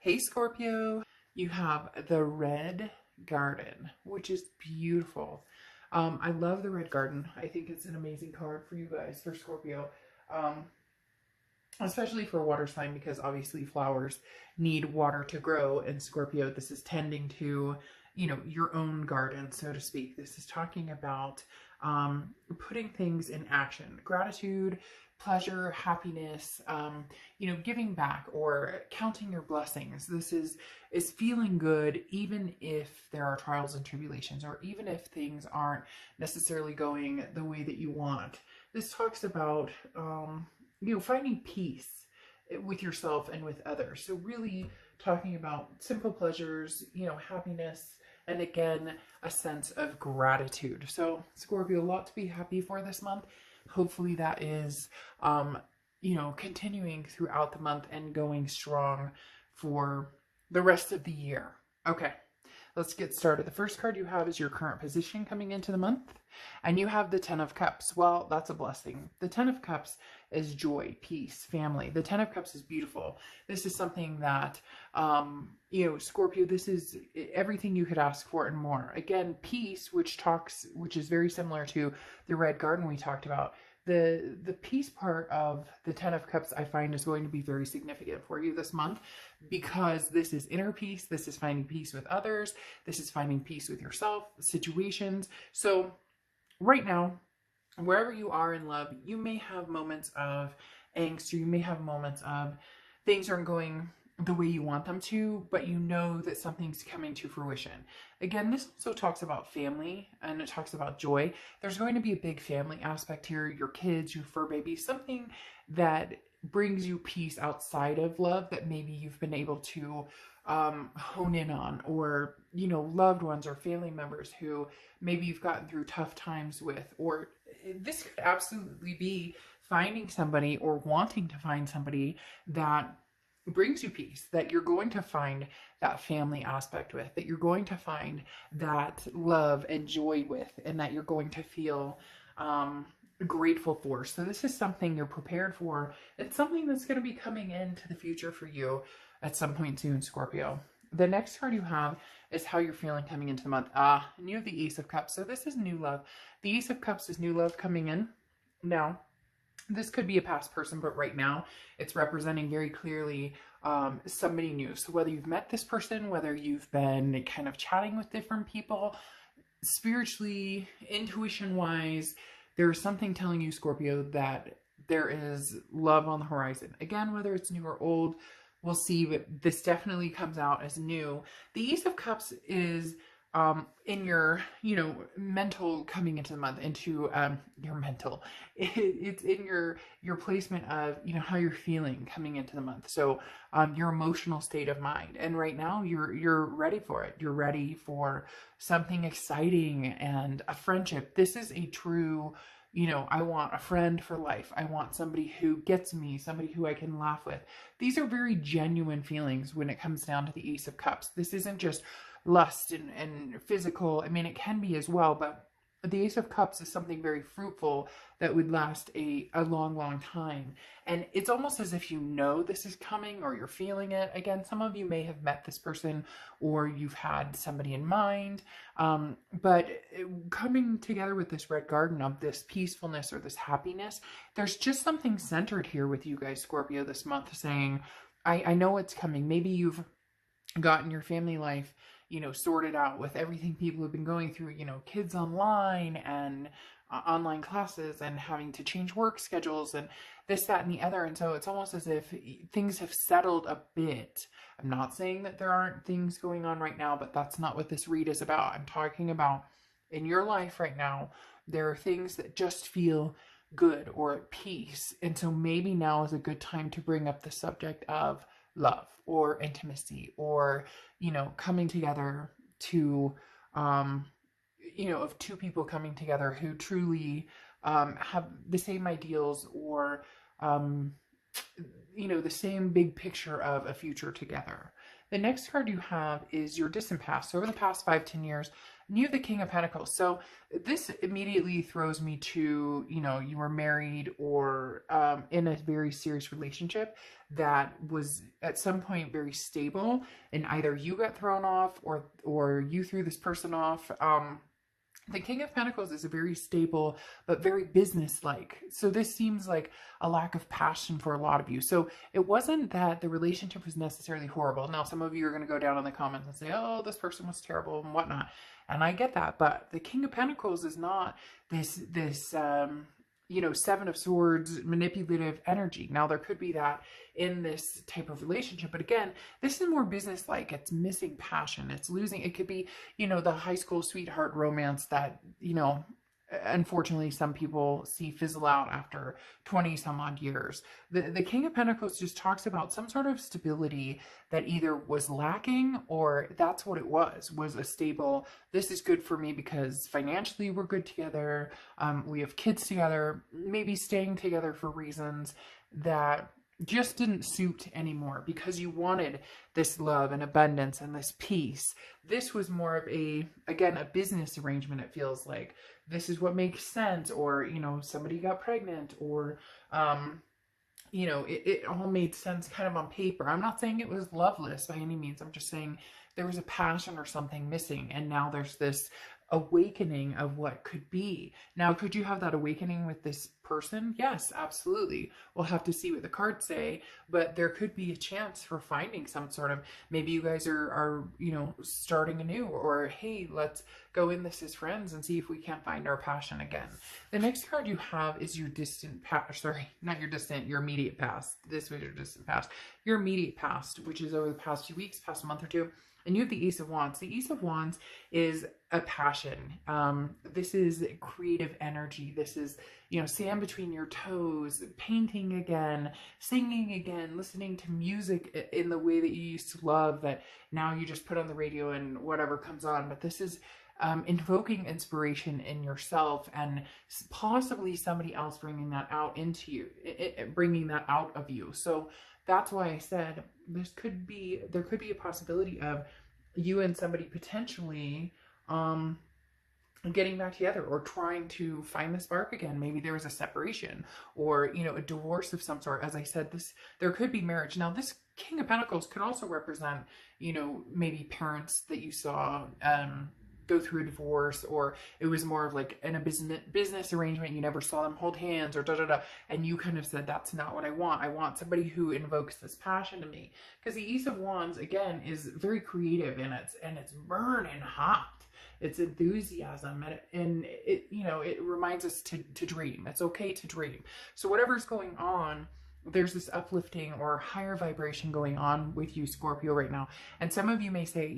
Hey Scorpio, you have the red garden, which is beautiful. I love the red garden. I think it's an amazing card for you guys, for Scorpio, um, especially for water sign, because obviously flowers need water to grow. And Scorpio, this is tending to, your own garden, so to speak. This is talking about putting things in action, gratitude, pleasure, happiness, giving back or counting your blessings. This is feeling good even if there are trials and tribulations, or even if things aren't necessarily going the way that you want. This talks about finding peace with yourself and with others. So really talking about simple pleasures, happiness, and again, a sense of gratitude. So Scorpio, a lot to be happy for this month. Hopefully that is, continuing throughout the month and going strong for the rest of the year. Okay, let's get started. The first card you have is your current position coming into the month, and you have the Ten of Cups. Well, that's a blessing. The Ten of Cups is joy, peace, family. The Ten of Cups is beautiful. This is something that, Scorpio, this is everything you could ask for and more. Again, peace, which is very similar to the red garden we talked about. The peace part of the Ten of Cups, I find, is going to be very significant for you this month, because this is inner peace. This is finding peace with others. This is finding peace with yourself, situations. So right now, wherever you are in love, you may have moments of angst, or you may have moments of things aren't going the way you want them to, but you know that something's coming to fruition. Again, this also talks about family, and it talks about joy. There's going to be a big family aspect here, your kids, your fur baby, something that brings you peace outside of love that maybe you've been able to hone in on, or, loved ones or family members who maybe you've gotten through tough times with, or this could absolutely be finding somebody or wanting to find somebody that brings you peace, that you're going to find that family aspect with, that you're going to find that love and joy with, and that you're going to feel grateful for. So this is something you're prepared for. It's something that's going to be coming into the future for you at some point soon, Scorpio. The next card you have is how you're feeling coming into the month. And you have the Ace of Cups. So this is new love. The Ace of Cups is new love coming in. Now, this could be a past person, but right now it's representing very clearly somebody new. So whether you've met this person, whether you've been kind of chatting with different people, spiritually, intuition-wise, there's something telling you, Scorpio, that there is love on the horizon. Again, whether it's new or old, we'll see, but this definitely comes out as new. The Ace of Cups is in your, mental coming into the month, into your mental. It's in your placement of, how you're feeling coming into the month. So your emotional state of mind. And right now you're ready for it. You're ready for something exciting and a friendship. This is a true, I want a friend for life. I want somebody who gets me, somebody who I can laugh with. These are very genuine feelings when it comes down to the Ace of Cups. This isn't just lust and physical. I mean, it can be as well, but the Ace of Cups is something very fruitful that would last a long, long time. And it's almost as if this is coming, or you're feeling it. Again, some of you may have met this person, or you've had somebody in mind. But coming together with this red garden of this peacefulness or this happiness, there's just something centered here with you guys, Scorpio, this month, saying, I know it's coming. Maybe you've gotten your family life sorted out with everything people have been going through, kids online and online classes, and having to change work schedules and this, that, and the other. And so it's almost as if things have settled a bit. I'm not saying that there aren't things going on right now, but that's not what this read is about. I'm talking about in your life right now, there are things that just feel good or at peace. And so maybe now is a good time to bring up the subject of love or intimacy, or coming together to of two people coming together who truly have the same ideals, or the same big picture of a future together. The next card you have is your distant past. So over the past 5-10 years, and you have the King of Pentacles. So this immediately throws me to, you were married or in a very serious relationship that was at some point very stable, and either you got thrown off or you threw this person off. The King of Pentacles is a very stable, but very business-like. So this seems like a lack of passion for a lot of you. So it wasn't that the relationship was necessarily horrible. Now, some of you are going to go down in the comments and say, oh, this person was terrible and whatnot. And I get that. But the King of Pentacles is not this Seven of Swords, manipulative energy. Now, there could be that in this type of relationship. But again, this is more business-like. It's missing passion. It's losing. It could be, the high school sweetheart romance that, unfortunately, some people see fizzle out after 20 some odd years. The King of Pentacles just talks about some sort of stability that either was lacking or that's what it was a stable, this is good for me because financially we're good together. We have kids together, maybe staying together for reasons that just didn't suit anymore because you wanted this love and abundance and this peace. This was more of a business arrangement. It feels like this is what makes sense, or, somebody got pregnant, or, it all made sense kind of on paper. I'm not saying it was loveless by any means. I'm just saying there was a passion or something missing. And now there's this awakening of what could be. Now, could you have that awakening with this person? Yes, absolutely. We'll have to see what the cards say, but there could be a chance for finding some sort of, maybe you guys are starting anew, or hey, let's go in this as friends and see if we can't find our passion again. The next card you have is your distant past. Sorry, not your distant, your immediate past. This was your distant past. Your immediate past, which is over the past few weeks, past month or two. And you have the Ace of Wands. The Ace of Wands is a passion. This is creative energy. This is, sand between your toes, painting again, singing again, listening to music in the way that you used to love that now you just put on the radio and whatever comes on. But this is invoking inspiration in yourself and possibly somebody else bringing that out into you, bringing that out of you. So that's why I said there could be a possibility of you and somebody potentially getting back together or trying to find the spark again. Maybe there was a separation or, a divorce of some sort. As I said, there could be marriage. Now, this King of Pentacles could also represent, maybe parents that you saw go through a divorce, or it was more of like in a business arrangement. You never saw them hold hands or and you kind of said, that's not what I want. I want somebody who invokes this passion to me. Because the Ace of Wands, again, is very creative and it's burning hot. It's enthusiasm, and it reminds us to dream. It's okay to dream. So whatever's going on, there's this uplifting or higher vibration going on with you, Scorpio, right now. And some of you may say,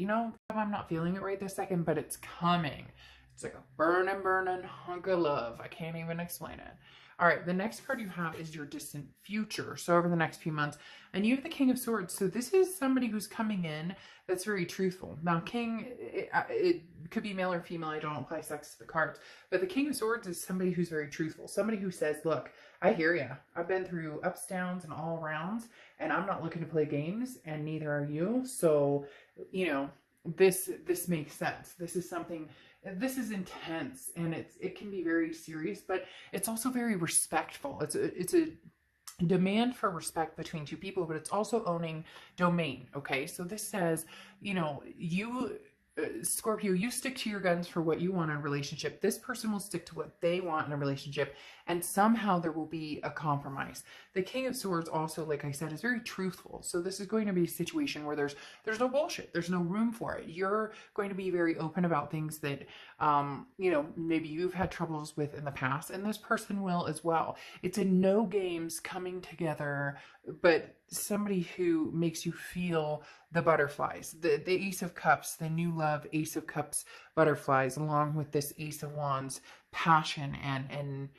I'm not feeling it right this second, but it's coming. It's like a burning hunk of love. I can't even explain it. All right, the next card you have is your distant future. So over the next few months, and you have the King of Swords. So this is somebody who's coming in that's very truthful. Now, King, it could be male or female. I don't apply sex to the cards. But the King of Swords is somebody who's very truthful. Somebody who says, look, I hear you. I've been through ups, downs, and all arounds, and I'm not looking to play games, and neither are you. So, this makes sense. This is intense, and it can be very serious, but it's also very respectful. It's a demand for respect between two people, but it's also owning domain. Okay, so this says, Scorpio, you stick to your guns for what you want in a relationship. This person will stick to what they want in a relationship, and somehow there will be a compromise. The King of Swords also, like I said, is very truthful. So this is going to be a situation where there's no bullshit. There's no room for it. You're going to be very open about things that, maybe you've had troubles with in the past, and this person will as well. It's a no games coming together, but somebody who makes you feel the butterflies, the Ace of Cups, the new love Ace of Cups butterflies, along with this Ace of Wands passion and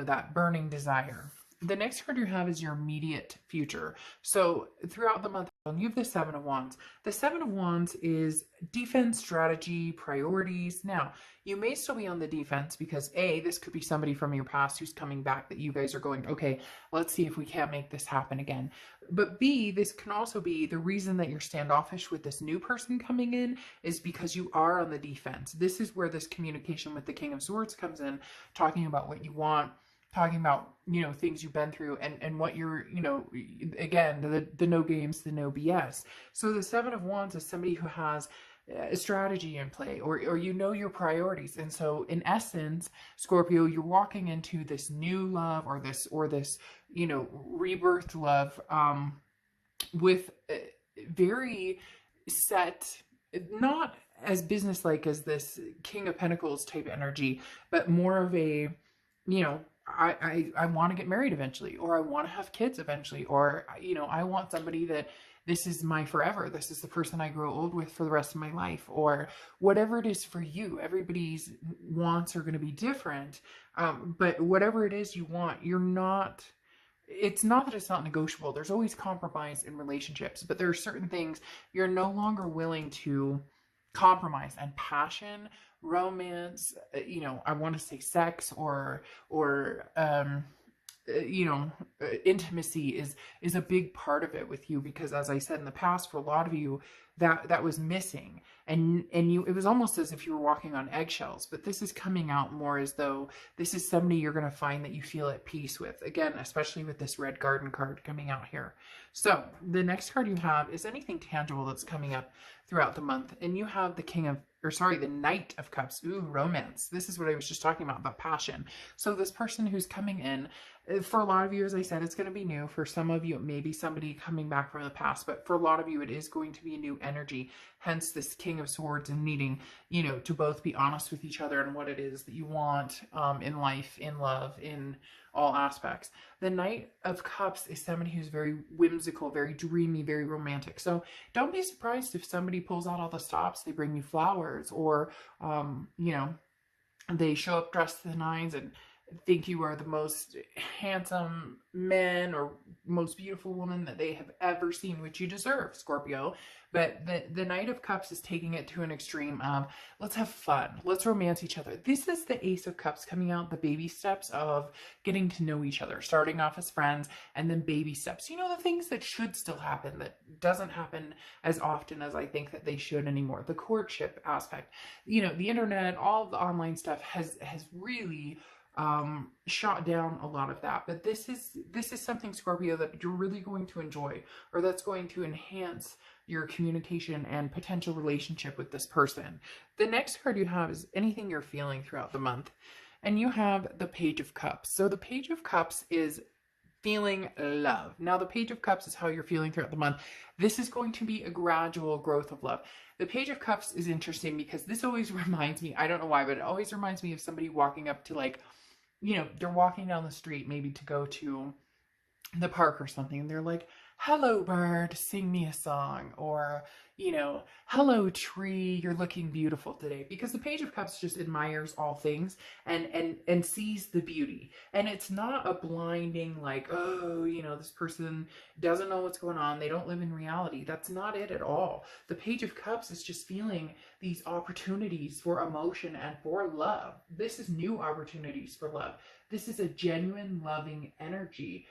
that burning desire. The next card you have is your immediate future. So throughout the month And you have the Seven of Wands. The Seven of Wands is defense, strategy, priorities. Now, you may still be on the defense because A, this could be somebody from your past who's coming back that you guys are going, okay, let's see if we can't make this happen again. But B, this can also be the reason that you're standoffish with this new person coming in is because you are on the defense. This is where this communication with the King of Swords comes in, talking about what you want, talking about, you know, things you've been through and what you're, you know, again, the no games, the no BS. So the Seven of Wands is somebody who has a strategy in play, or you know your priorities. And so in essence, Scorpio, you're walking into this new love or this, you know, rebirth love with very set, not as businesslike as this King of Pentacles type energy, but more of a, you know, I want to get married eventually, or I want to have kids eventually, or, you know, I want somebody that this is my forever. This is the person I grow old with for the rest of my life, or whatever it is for you. Everybody's wants are going to be different. But whatever it is you want, it's not that it's not negotiable. There's always compromise in relationships, but there are certain things you're no longer willing to compromise. And passion, romance, you know, I want to say sex or you know, intimacy is a big part of it with you, because as I said in the past, for a lot of you, that was missing, and it was almost as if you were walking on eggshells. But this is coming out more as though this is somebody you're going to find that you feel at peace with, again, especially with this red garden card coming out here. So the next card you have is anything tangible that's coming up throughout the month, and you have the Knight of Cups. Ooh, romance. This is what I was just talking about passion. So this person who's coming in, for a lot of you, as I said, it's going to be new. For some of you, it may be somebody coming back from the past, but for a lot of you, it is going to be a new energy. Hence this King of Swords and needing, you know, to both be honest with each other and what it is that you want in life, in love, in all aspects. The Knight of Cups is somebody who's very whimsical, very dreamy, very romantic. So don't be surprised if somebody pulls out all the stops, they bring you flowers, or, you know, they show up dressed to the nines and think you are the most handsome man or most beautiful woman that they have ever seen, which you deserve, Scorpio. But the Knight of Cups is taking it to an extreme of, let's have fun, let's romance each other. This is the Ace of Cups coming out, the baby steps of getting to know each other, starting off as friends, and then baby steps. You know, the things that should still happen, that doesn't happen as often as I think that they should anymore. The courtship aspect, you know, the internet, all of the online stuff has really shot down a lot of that. But this is something, Scorpio, that you're really going to enjoy, or that's going to enhance your communication and potential relationship with this person. The next card you have is anything you're feeling throughout the month, and you have the Page of Cups. So the Page of Cups is feeling love. Now the Page of Cups is how you're feeling throughout the month. This is going to be a gradual growth of love. The Page of Cups is interesting because this always reminds me, I don't know why, but it always reminds me of somebody walking up to, like, you know, they're walking down the street maybe to go to the park or something, and they're like, hello bird, sing me a song, or, you know, hello tree, you're looking beautiful today. Because the Page of Cups just admires all things and sees the beauty. And it's not a blinding, like, oh, you know, this person doesn't know what's going on, they don't live in reality. That's not it at all. The Page of Cups is just feeling these opportunities for emotion and for love. This is new opportunities for love. This is a genuine loving energy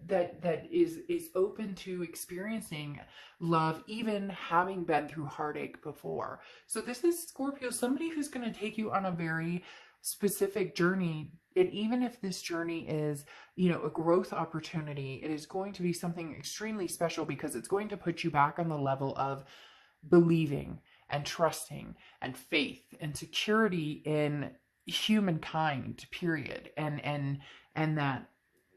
that is open to experiencing love, even having been through heartache before. So this is, Scorpio, somebody who's going to take you on a very specific journey. And even if this journey is, you know, a growth opportunity, it is going to be something extremely special, because it's going to put you back on the level of believing and trusting and faith and security in humankind, period. And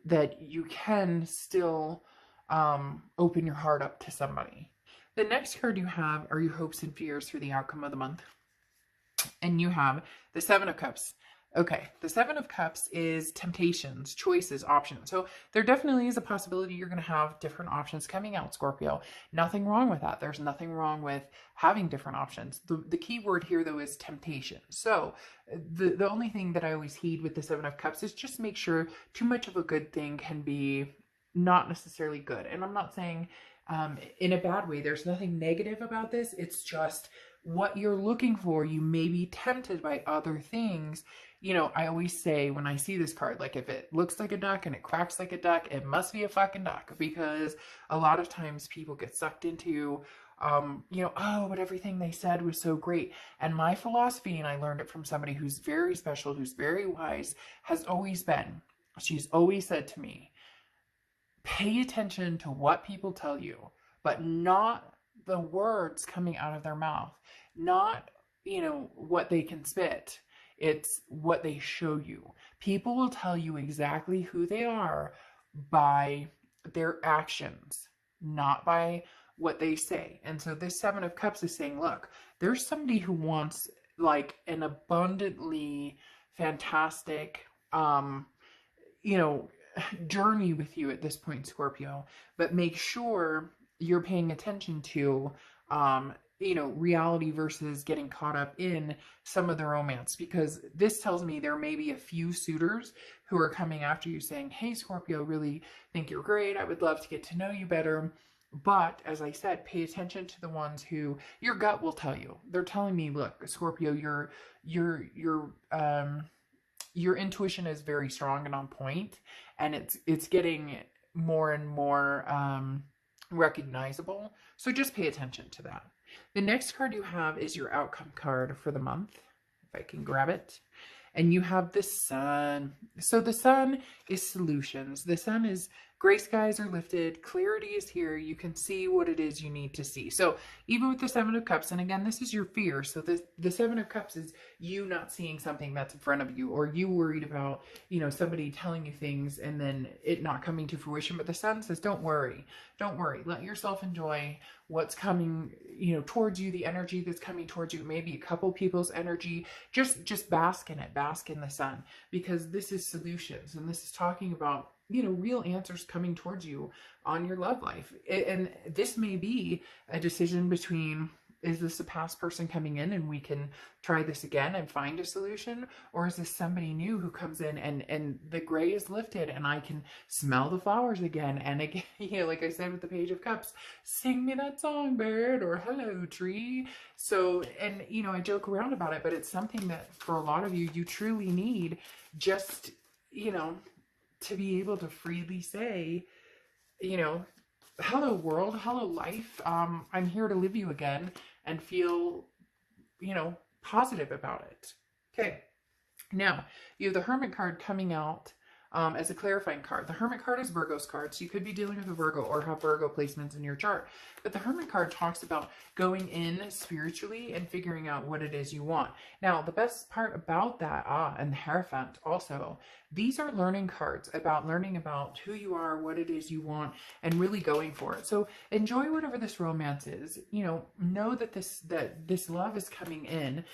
that you can still open your heart up to somebody. The next card you have are your hopes and fears for the outcome of the month. And you have the Seven of Cups. Okay, the Seven of Cups is temptations, choices, options. So there definitely is a possibility you're going to have different options coming out, Scorpio. Nothing wrong with that. There's nothing wrong with having different options. The key word here, though, is temptation. So the only thing that I always heed with the Seven of Cups is just make sure too much of a good thing can be not necessarily good. And I'm not saying in a bad way. There's nothing negative about this. It's just what you're looking for. You may be tempted by other things. You know, I always say when I see this card, like if it looks like a duck and it quacks like a duck, it must be a fucking duck, because a lot of times people get sucked into, you know, oh, but everything they said was so great. And my philosophy, and I learned it from somebody who's very special, who's very wise, has always been, she's always said to me, pay attention to what people tell you, but not the words coming out of their mouth, not, you know, what they can spit. It's what they show you. People will tell you exactly who they are by their actions, not by what they say. And so this Seven of Cups is saying, look, there's somebody who wants like an abundantly fantastic, you know, journey with you at this point, Scorpio, but make sure you're paying attention to, you know, reality versus getting caught up in some of the romance, because this tells me there may be a few suitors who are coming after you saying, hey, Scorpio, really think you're great. I would love to get to know you better. But as I said, pay attention to the ones who your gut will tell you. They're telling me, look, Scorpio, your intuition is very strong and on point, and it's getting more and more recognizable. So just pay attention to that. The next card you have is your outcome card for the month, if I can grab it. And you have the Sun. So the Sun is solutions. The Sun is gray skies are lifted. Clarity is here. You can see what it is you need to see. So even with the Seven of Cups, and again, this is your fear. So the Seven of Cups is you not seeing something that's in front of you, or you worried about, you know, somebody telling you things and then it not coming to fruition. But the Sun says, don't worry. Don't worry. Let yourself enjoy what's coming, you know, towards you, the energy that's coming towards you. Maybe a couple people's energy. Just bask in it. Bask in the Sun, because this is solutions, and this is talking about, you know, real answers coming towards you on your love life. And this may be a decision between, is this a past person coming in and we can try this again and find a solution? Or is this somebody new who comes in and the gray is lifted and I can smell the flowers again? And again, you know, like I said with the Page of Cups, sing me that song, bird, or hello, tree. So, and, you know, I joke around about it, but it's something that for a lot of you, you truly need, just, you know, to be able to freely say, you know, hello world, hello life, I'm here to live you again, and feel, you know, positive about it. Okay, now you have the Hermit card coming out as a clarifying card. The Hermit card is Virgo's card, so you could be dealing with a Virgo or have Virgo placements in your chart. But the Hermit card talks about going in spiritually and figuring out what it is you want. Now, the best part about that, and the Hierophant also, these are learning cards about learning about who you are, what it is you want, and really going for it. So enjoy whatever this romance is. You know that this love is coming in.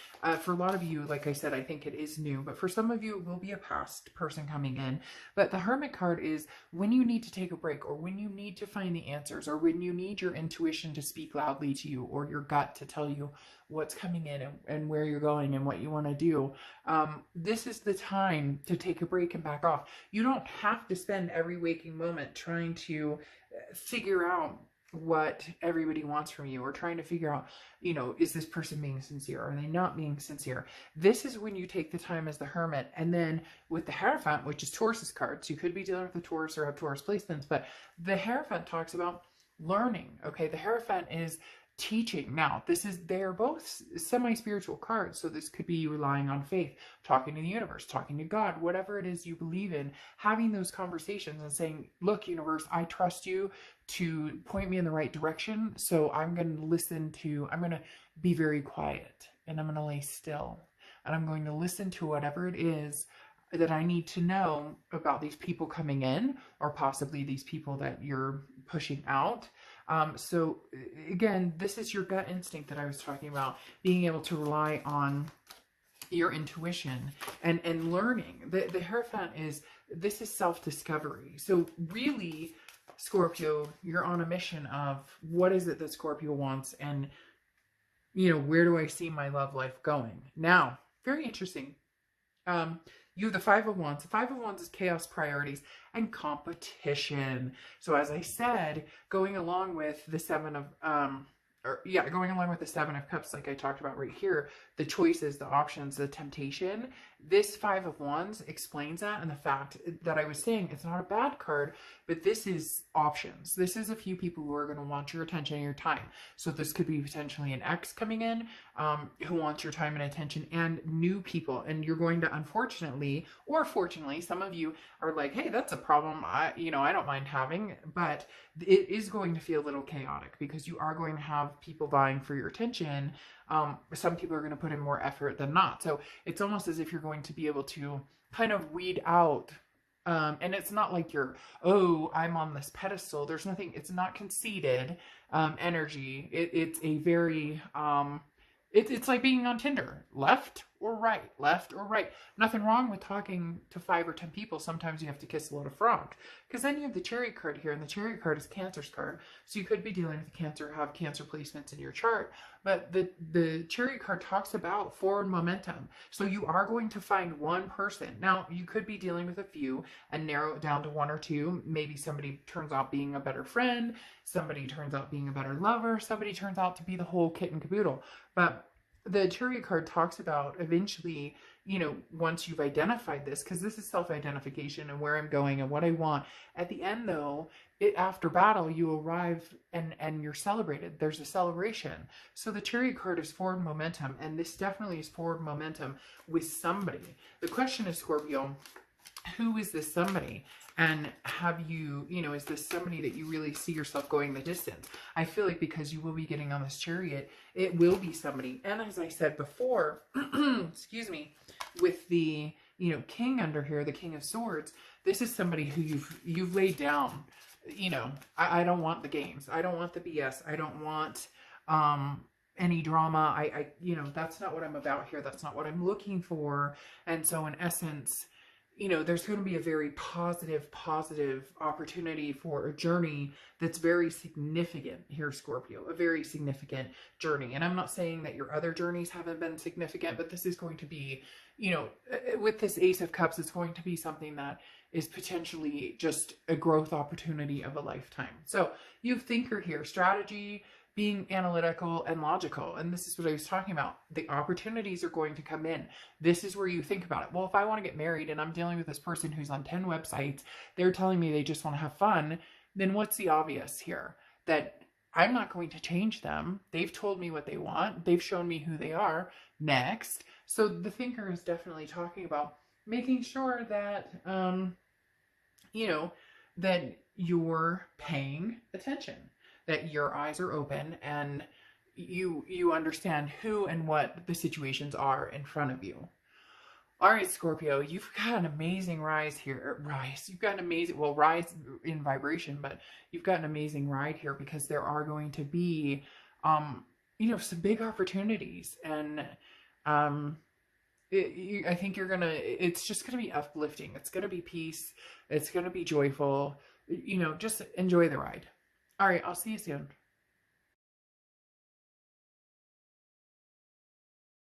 For a lot of you, like I said, I think it is new, but for some of you, it will be a past person coming in. But the Hermit card is when you need to take a break, or when you need to find the answers, or when you need your intuition to speak loudly to you, or your gut to tell you what's coming in and where you're going and what you want to do. This is the time to take a break and back off. You don't have to spend every waking moment trying to figure out what everybody wants from you, or trying to figure out, you know, is this person being sincere? Are they not being sincere? This is when you take the time as the Hermit. And then with the Hierophant, which is Taurus's cards, you could be dealing with the Taurus or have Taurus placements, but the Hierophant talks about learning. Okay, the Hierophant is teaching. Now, they're both semi-spiritual cards, so this could be relying on faith, talking to the universe, talking to God, whatever it is you believe in, having those conversations and saying, look, universe, I trust you to point me in the right direction, so I'm going to be very quiet, and I'm going to lay still, and I'm going to listen to whatever it is that I need to know about these people coming in, or possibly these people that you're pushing out. So again, this is your gut instinct that I was talking about, being able to rely on your intuition and learning. The Hierophant this is self-discovery. So really, Scorpio, you're on a mission of what is it that Scorpio wants, and, you know, where do I see my love life going? Now, very interesting. You have the Five of Wands. The Five of Wands is chaos, priorities, and competition. So as I said, going along with the going along with the Seven of Cups, like I talked about right here, the choices, the options, the temptation, this Five of Wands explains that, and the fact that I was saying it's not a bad card, but this is options. This is a few people who are going to want your attention and your time. So this could be potentially an ex coming in who wants your time and attention, and new people. And you're going to, unfortunately, or fortunately, some of you are like, hey, that's a problem I don't mind having, but it is going to feel a little chaotic because you are going to have people vying for your attention. Some people are going to put in more effort than not. So it's almost as if you're going to be able to kind of weed out. And it's not like you're, oh, I'm on this pedestal. There's nothing, it's not conceited energy. It's a very, it's like being on Tinder, left or right, left or right. Nothing wrong with talking to 5 or 10 people. Sometimes you have to kiss a lot of frogs, because then you have the Chariot card here, and the Chariot card is Cancer's card. So you could be dealing with Cancer, have Cancer placements in your chart, but the Chariot card talks about forward momentum. So you are going to find one person. Now, you could be dealing with a few and narrow it down to 1 or 2. Maybe somebody turns out being a better friend, somebody turns out being a better lover, somebody turns out to be the whole kit and caboodle. But the Chariot card talks about eventually, once you've identified this, because this is self-identification and where I'm going and what I want. At the end, though, after battle, you arrive and you're celebrated. There's a celebration. So the Chariot card is forward momentum, and this definitely is forward momentum with somebody. The question is, Scorpio, who is this somebody? And have you, is this somebody that you really see yourself going the distance? I feel like because you will be getting on this Chariot, it will be somebody. And as I said before, excuse me, with the, King under here, the King of Swords, this is somebody who you've laid down, I don't want the games. I don't want the BS. I don't want any drama. That's not what I'm about here. That's not what I'm looking for. And so in essence, there's going to be a very positive opportunity for a journey that's very significant here, Scorpio, a very significant journey. And I'm not saying that your other journeys haven't been significant, but this is going to be, with this Ace of Cups, it's going to be something that is potentially just a growth opportunity of a lifetime. So you have thinker here, strategy, being analytical and logical. And this is what I was talking about. The opportunities are going to come in. This is where you think about it. Well, if I want to get married and I'm dealing with this person who's on 10 websites, they're telling me they just want to have fun, then what's the obvious here? That I'm not going to change them. They've told me what they want. They've shown me who they are. Next. So the thinker is definitely talking about making sure that, that you're paying attention, that your eyes are open and you understand who and what the situations are in front of you. All right, Scorpio, you've got an amazing rise here. You've got an amazing, rise in vibration, but you've got an amazing ride here because there are going to be, some big opportunities. And I think it's just going to be uplifting. It's going to be peace. It's going to be joyful. Just enjoy the ride. All right, I'll see you soon.